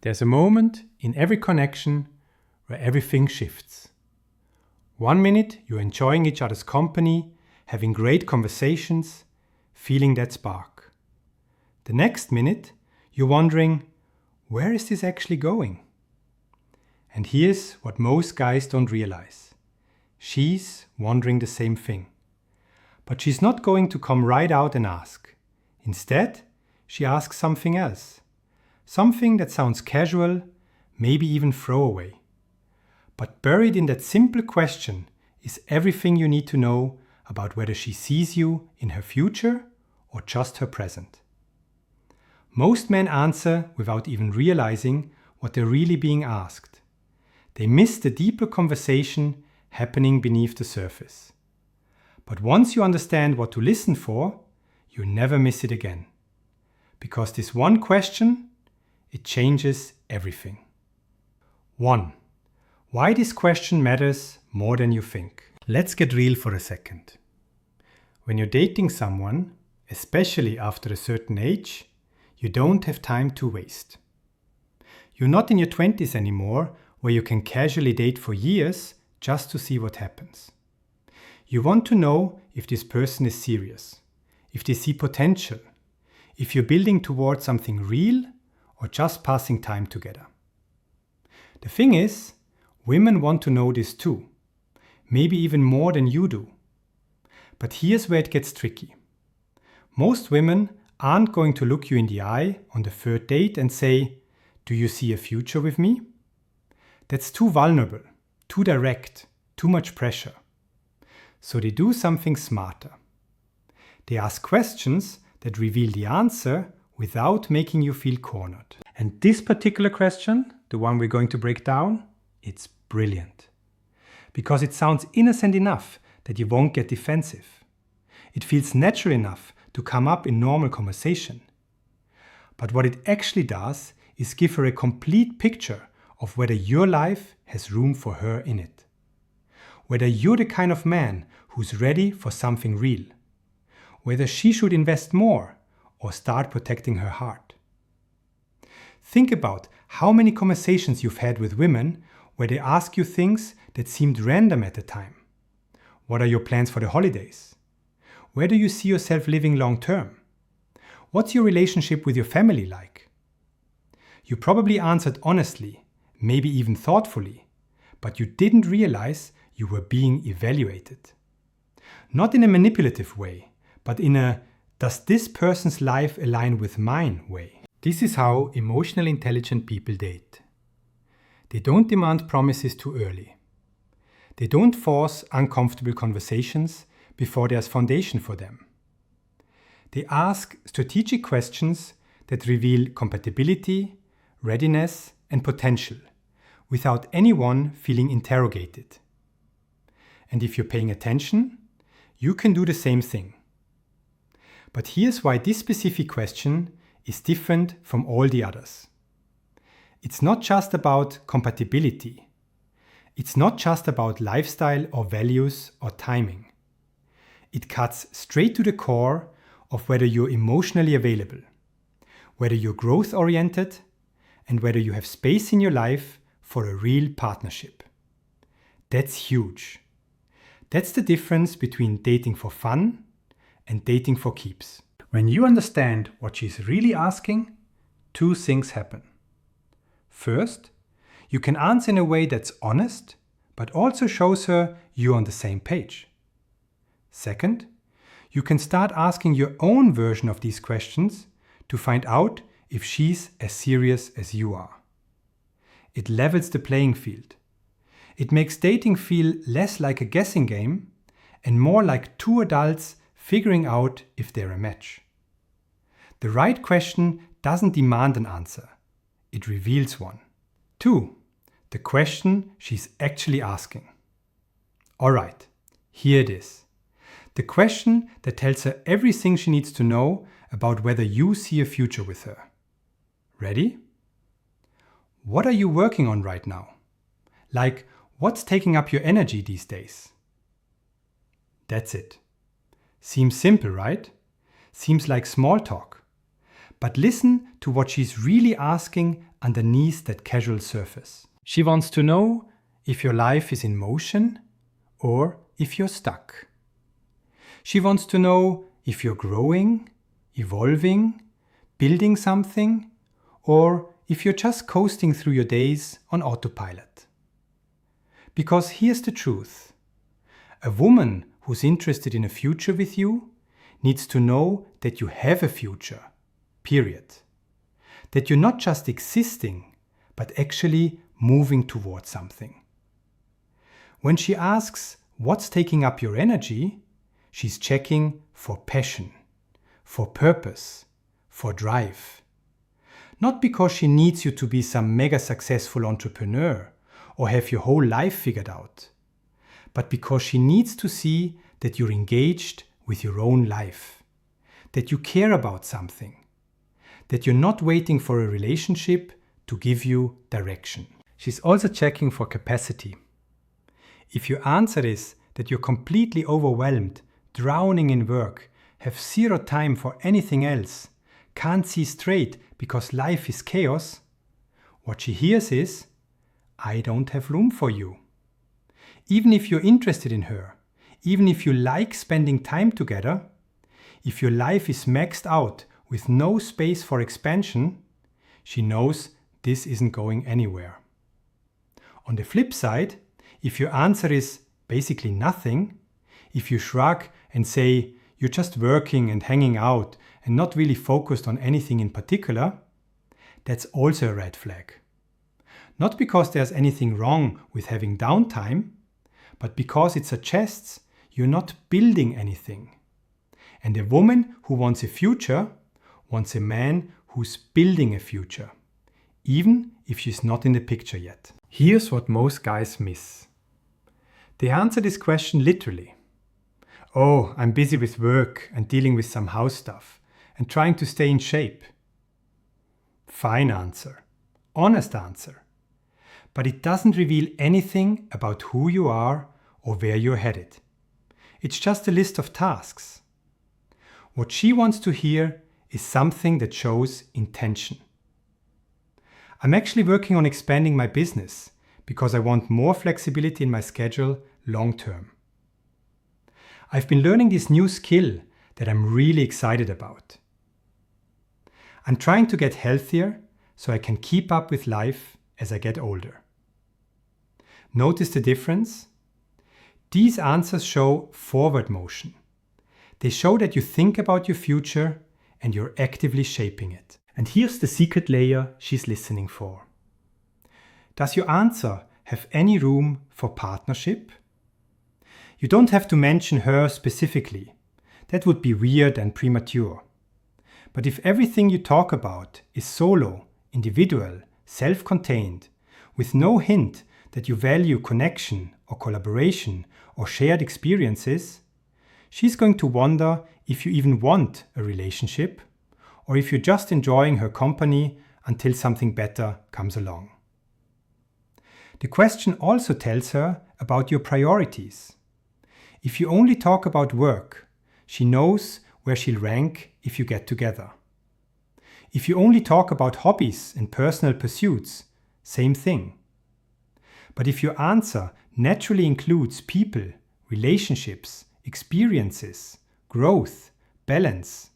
There's a moment in every connection where everything shifts. 1 minute you're enjoying each other's company, having great conversations, feeling that spark. The next minute you're wondering, where is this actually going? And here's what most guys don't realize. She's wondering the same thing. But she's not going to come right out and ask. Instead, she asks something else. Something that sounds casual, maybe even throwaway. But buried in that simple question is everything you need to know about whether she sees you in her future or just her present. Most men answer without even realizing what they're really being asked. They miss the deeper conversation happening beneath the surface. But once you understand what to listen for, you never miss it again. Because this one question, it changes everything. 1. Why this question matters more than you think. Let's get real for a second. When you're dating someone, especially after a certain age, you don't have time to waste. You're not in your 20s anymore, where you can casually date for years just to see what happens. You want to know if this person is serious, if they see potential, if you're building towards something real or just passing time together. The thing is, women want to know this too, maybe even more than you do. But here's where it gets tricky. Most women aren't going to look you in the eye on the third date and say, "Do you see a future with me?" That's too vulnerable, too direct, too much pressure. So they do something smarter. They ask questions that reveal the answer without making you feel cornered. And this particular question, the one we're going to break down, it's brilliant. Because it sounds innocent enough that you won't get defensive. It feels natural enough to come up in normal conversation. But what it actually does is give her a complete picture of whether your life has room for her in it. Whether you're the kind of man who's ready for something real. Whether she should invest more or start protecting her heart. Think about how many conversations you've had with women where they ask you things that seemed random at the time. What are your plans for the holidays? Where do you see yourself living long term? What's your relationship with your family like? You probably answered honestly, maybe even thoughtfully, but you didn't realize you were being evaluated. Not in a manipulative way, but in a "does this person's life align with mine" way. This is how emotionally intelligent people date. They don't demand promises too early. They don't force uncomfortable conversations before there's foundation for them. They ask strategic questions that reveal compatibility, readiness, and potential, without anyone feeling interrogated. And if you're paying attention, you can do the same thing. But here's why this specific question is different from all the others. It's not just about compatibility. It's not just about lifestyle or values or timing. It cuts straight to the core of whether you're emotionally available, whether you're growth-oriented, and whether you have space in your life for a real partnership. That's huge. That's the difference between dating for fun and dating for keeps. When you understand what she's really asking, 2 things happen. First, you can answer in a way that's honest, but also shows her you're on the same page. Second, you can start asking your own version of these questions to find out if she's as serious as you are. It levels the playing field. It makes dating feel less like a guessing game and more like 2 adults figuring out if they're a match. The right question doesn't demand an answer. It reveals one. 2. The question she's actually asking. Alright, here it is. The question that tells her everything she needs to know about whether you see a future with her. Ready? What are you working on right now? Like, what's taking up your energy these days? That's it. Seems simple, right? Seems like small talk. but listen to what she's really asking underneath that casual surface. She wants to know if your life is in motion or if you're stuck. She wants to know if you're growing, evolving, building something, or if you're just coasting through your days on autopilot. Because here's the truth. A woman who's interested in a future with you needs to know that you have a future, period. That you're not just existing, but actually moving towards something. When she asks, what's taking up your energy? She's checking for passion, for purpose, for drive. Not because she needs you to be some mega successful entrepreneur or have your whole life figured out, but because she needs to see that you're engaged with your own life, that you care about something, that you're not waiting for a relationship to give you direction. She's also checking for capacity. If your answer is that you're completely overwhelmed, drowning in work, have zero time for anything else, can't see straight because life is chaos, what she hears is, I don't have room for you. Even if you're interested in her, even if you like spending time together, if your life is maxed out with no space for expansion, she knows this isn't going anywhere. On the flip side, if your answer is basically nothing, if you shrug and say you're just working and hanging out and not really focused on anything in particular, that's also a red flag. Not because there's anything wrong with having downtime, but because it suggests you're not building anything. And a woman who wants a future wants a man who's building a future, even if she's not in the picture yet. Here's what most guys miss. They answer this question literally. Oh, I'm busy with work and dealing with some house stuff and trying to stay in shape. Fine answer. Honest answer. But it doesn't reveal anything about who you are or where you're headed. It's just a list of tasks. What she wants to hear is something that shows intention. I'm actually working on expanding my business because I want more flexibility in my schedule long term. I've been learning this new skill that I'm really excited about. I'm trying to get healthier so I can keep up with life as I get older. Notice the difference? These answers show forward motion. They show that you think about your future and you're actively shaping it. And here's the secret layer she's listening for. Does your answer have any room for partnership? You don't have to mention her specifically. That would be weird and premature. But if everything you talk about is solo, individual, self-contained, with no hint that you value connection or collaboration or shared experiences, she's going to wonder if you even want a relationship or if you're just enjoying her company until something better comes along. The question also tells her about your priorities. If you only talk about work, she knows where she'll rank if you get together. If you only talk about hobbies and personal pursuits, same thing. But if your answer naturally includes people, relationships, experiences, growth, balance,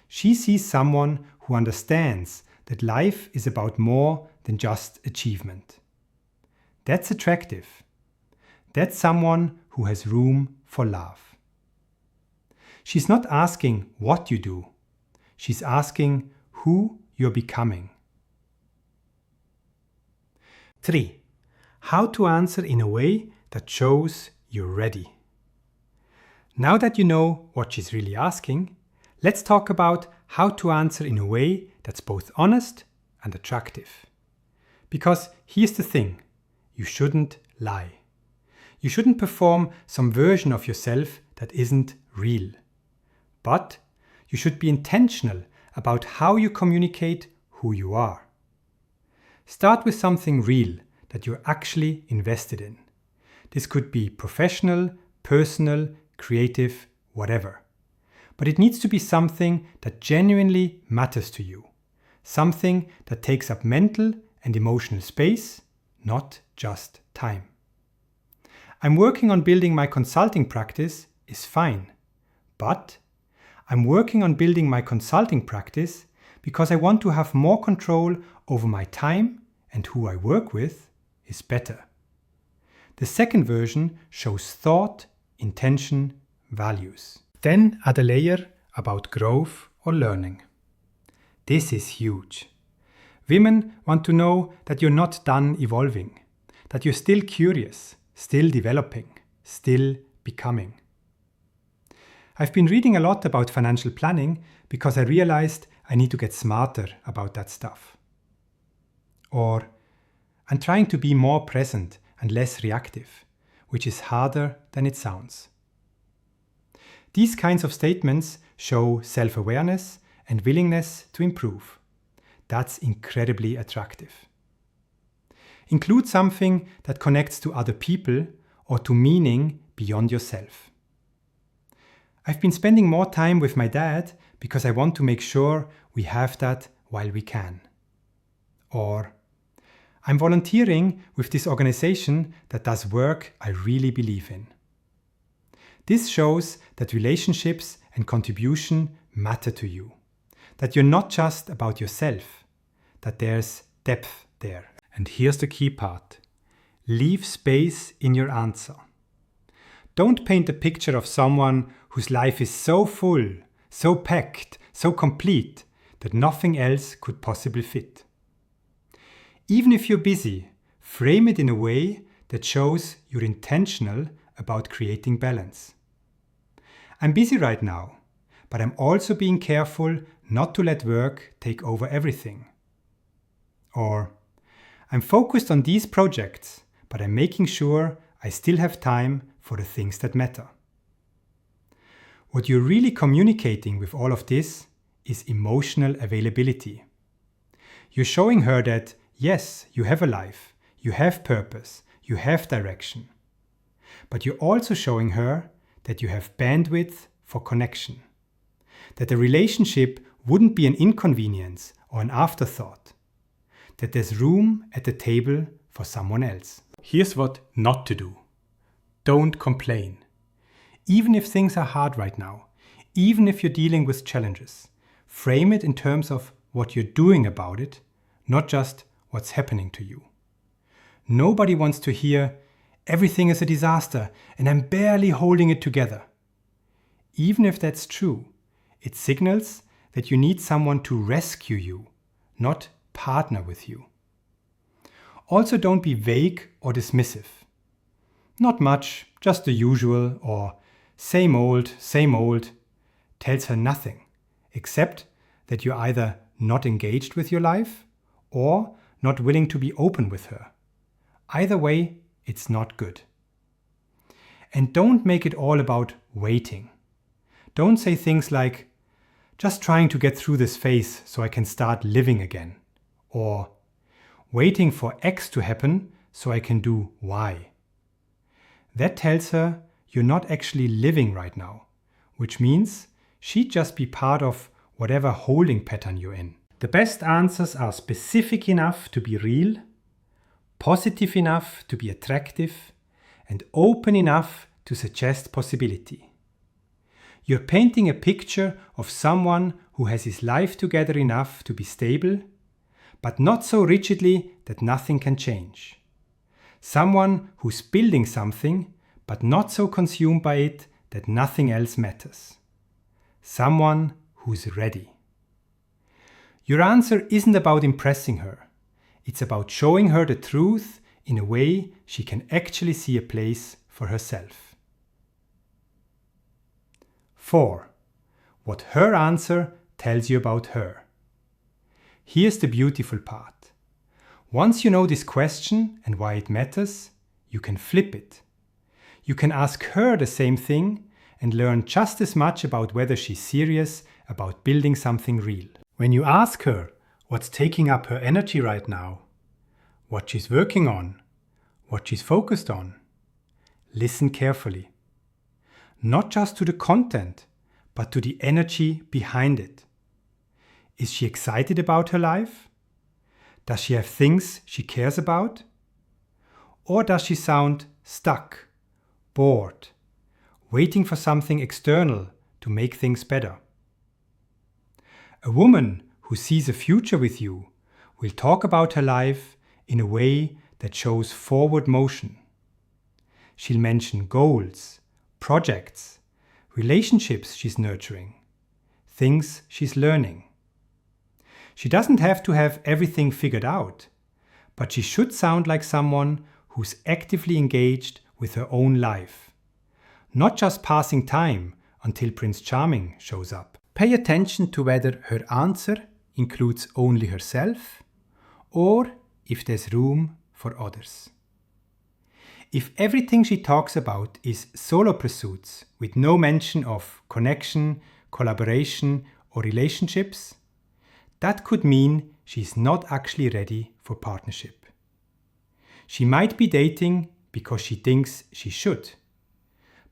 she sees someone who understands that life is about more than just achievement. That's attractive. That's someone who has room for love. She's not asking what you do. She's asking who you're becoming. 3. How to answer in a way that shows you're ready. Now that you know what she's really asking, let's talk about how to answer in a way that's both honest and attractive. Because here's the thing, you shouldn't lie. You shouldn't perform some version of yourself that isn't real. But you should be intentional about how you communicate who you are. Start with something real that you're actually invested in. This could be professional, personal, creative, whatever. but it needs to be something that genuinely matters to you. Something that takes up mental and emotional space, not just time. I'm working on building my consulting practice is fine, but I'm working on building my consulting practice because I want to have more control over my time, and who I work with is better. The second version shows thought, intention, values. Then add a layer about growth or learning. This is huge. Women want to know that you're not done evolving, that you're still curious, still developing, still becoming. I've been reading a lot about financial planning because I realized I need to get smarter about that stuff. Or I'm trying to be more present and less reactive, which is harder than it sounds. These kinds of statements show self-awareness and willingness to improve. That's incredibly attractive. Include something that connects to other people or to meaning beyond yourself. I've been spending more time with my dad because I want to make sure we have that while we can. Or I'm volunteering with this organization that does work I really believe in. This shows that relationships and contribution matter to you, that you're not just about yourself, that there's depth there. And here's the key part. Leave space in your answer. Don't paint a picture of someone whose life is so full, so packed, so complete that nothing else could possibly fit. Even if you're busy, frame it in a way that shows you're intentional about creating balance. I'm busy right now, but I'm also being careful not to let work take over everything. Or, I'm focused on these projects, but I'm making sure I still have time for the things that matter. What you're really communicating with all of this is emotional availability. You're showing her that, yes, you have a life, you have purpose, you have direction. But you're also showing her that you have bandwidth for connection. That the relationship wouldn't be an inconvenience or an afterthought. That there's room at the table for someone else. Here's what not to do. Don't complain. Even if things are hard right now, even if you're dealing with challenges, frame it in terms of what you're doing about it, not just what's happening to you. Nobody wants to hear, everything is a disaster and I'm barely holding it together. Even if that's true, it signals that you need someone to rescue you, not partner with you. Also, don't be vague or dismissive. Not much, just the usual, or same old, tells her nothing, except that you're either not engaged with your life or not willing to be open with her. Either way, it's not good. And don't make it all about waiting. Don't say things like, just trying to get through this phase so I can start living again. Or, waiting for X to happen so I can do Y. That tells her you're not actually living right now, which means she'd just be part of whatever holding pattern you're in. The best answers are specific enough to be real, positive enough to be attractive, and open enough to suggest possibility. You're painting a picture of someone who has his life together enough to be stable, but not so rigidly that nothing can change. Someone who's building something, but not so consumed by it that nothing else matters. Someone who's ready. Your answer isn't about impressing her. It's about showing her the truth in a way she can actually see a place for herself. 4. What her answer tells you about her. Here's the beautiful part. Once you know this question and why it matters, you can flip it. You can ask her the same thing and learn just as much about whether she's serious about building something real. When you ask her what's taking up her energy right now, what she's working on, what she's focused on, listen carefully. Not just to the content, but to the energy behind it. Is she excited about her life? Does she have things she cares about? Or does she sound stuck, bored, waiting for something external to make things better? A woman who sees a future with you will talk about her life in a way that shows forward motion. She'll mention goals, projects, relationships she's nurturing, things she's learning. She doesn't have to have everything figured out, but she should sound like someone who's actively engaged with her own life, not just passing time until Prince Charming shows up. Pay attention to whether her answer includes only herself or if there's room for others. If everything she talks about is solo pursuits with no mention of connection, collaboration, or relationships, that could mean she's not actually ready for partnership. She might be dating because she thinks she should,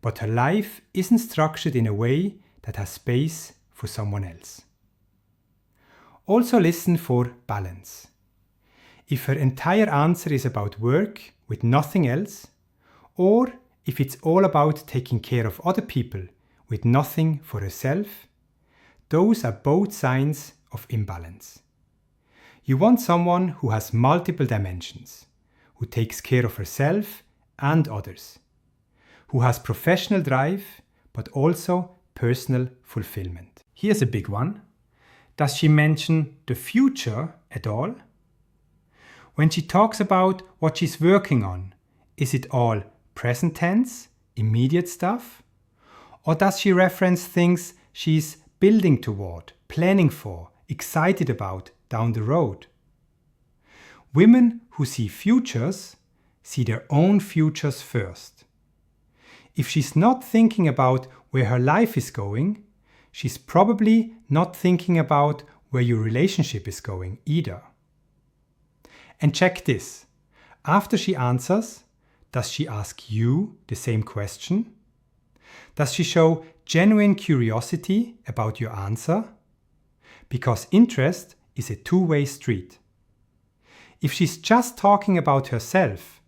but her life isn't structured in a way that has space for someone else. Also listen for balance. If her entire answer is about work with nothing else, or if it's all about taking care of other people with nothing for herself, those are both signs of imbalance. You want someone who has multiple dimensions, who takes care of herself and others, who has professional drive but also personal fulfillment. Here's a big one. Does she mention the future at all? When she talks about what she's working on, is it all present tense, immediate stuff? Or does she reference things she's building toward, planning for, excited about down the road? Women who see futures see their own futures first. If she's not thinking about where her life is going, she's probably not thinking about where your relationship is going either. And check this. After she answers, does she ask you the same question? Does she show genuine curiosity about your answer? Because interest is a two-way street. If she's just talking about herself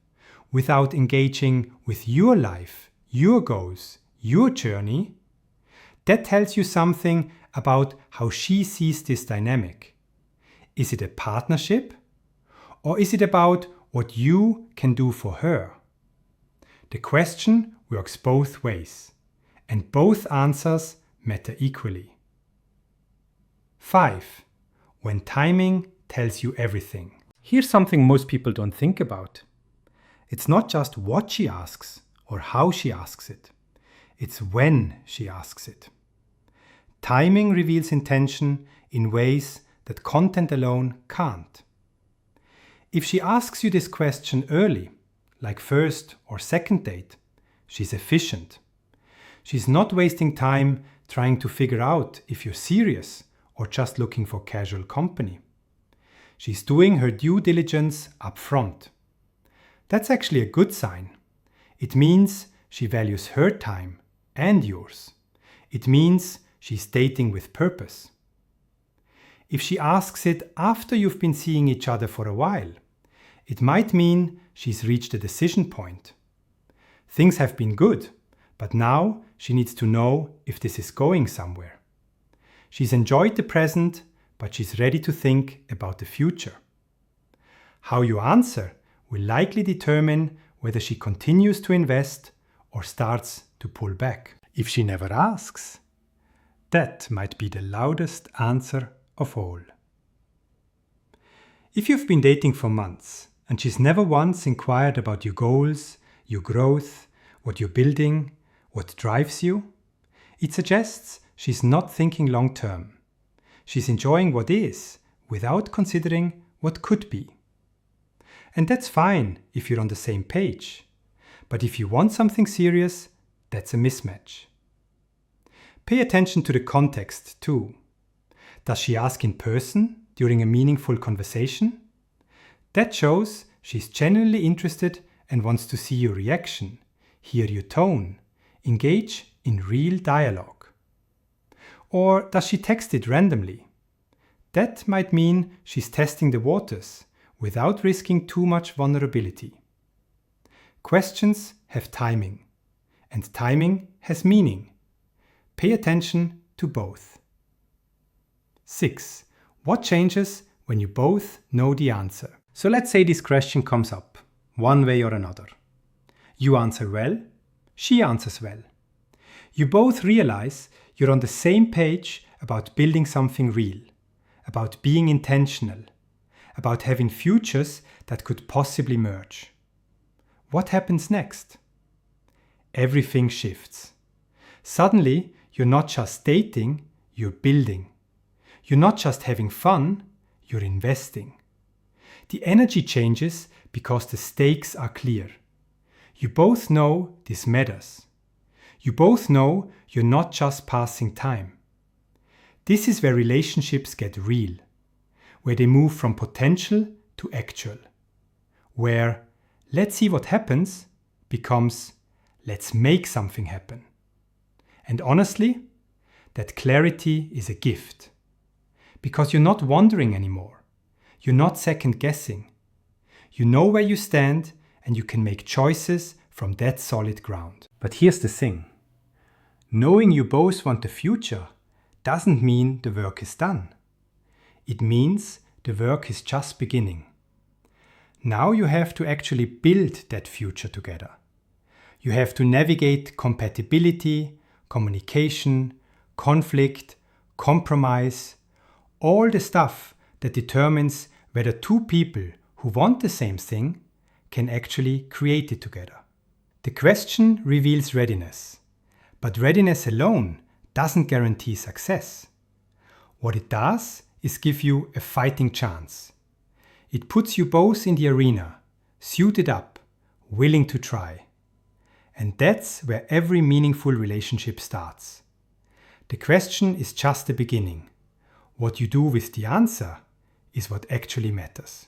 without engaging with your life, your goals, your journey, that tells you something about how she sees this dynamic. Is it a partnership? Or is it about what you can do for her? The question works both ways, and both answers matter equally. 5. When timing tells you everything. Here's something most people don't think about. It's not just what she asks or how she asks it. It's when she asks it. Timing reveals intention in ways that content alone can't. If she asks you this question early, like first or second date, she's efficient. She's not wasting time trying to figure out if you're serious or just looking for casual company. She's doing her due diligence up front. That's actually a good sign. It means she values her time and yours. It means she's dating with purpose. If she asks it after you've been seeing each other for a while, it might mean she's reached a decision point. Things have been good, but now she needs to know if this is going somewhere. She's enjoyed the present, but she's ready to think about the future. How you answer will likely determine whether she continues to invest or starts to pull back. If she never asks, that might be the loudest answer of all. If you've been dating for months and she's never once inquired about your goals, your growth, what you're building, what drives you, it suggests she's not thinking long term. She's enjoying what is without considering what could be. And that's fine if you're on the same page. But if you want something serious, that's a mismatch. Pay attention to the context too. Does she ask in person during a meaningful conversation? That shows she's genuinely interested and wants to see your reaction, hear your tone, engage in real dialogue. Or does she text it randomly? That might mean she's testing the waters without risking too much vulnerability. Questions have timing, and timing has meaning. Pay attention to both. 6. What changes when you both know the answer? So let's say this question comes up, one way or another. You answer well, she answers well. You both realize you're on the same page about building something real, about being intentional, about having futures that could possibly merge. What happens next? Everything shifts. Suddenly, you're not just dating, you're building. You're not just having fun, you're investing. The energy changes because the stakes are clear. You both know this matters. You both know you're not just passing time. This is where relationships get real, where they move from potential to actual, where let's see what happens becomes let's make something happen. And honestly, that clarity is a gift. Because you're not wondering anymore. You're not second guessing. You know where you stand and you can make choices from that solid ground. But here's the thing. Knowing you both want the future doesn't mean the work is done. It means the work is just beginning. Now you have to actually build that future together. You have to navigate compatibility, communication, conflict, compromise, all the stuff that determines whether two people who want the same thing can actually create it together. The question reveals readiness, but readiness alone doesn't guarantee success. What it does is give you a fighting chance. It puts you both in the arena, suited up, willing to try. And that's where every meaningful relationship starts. The question is just the beginning. What you do with the answer is what actually matters.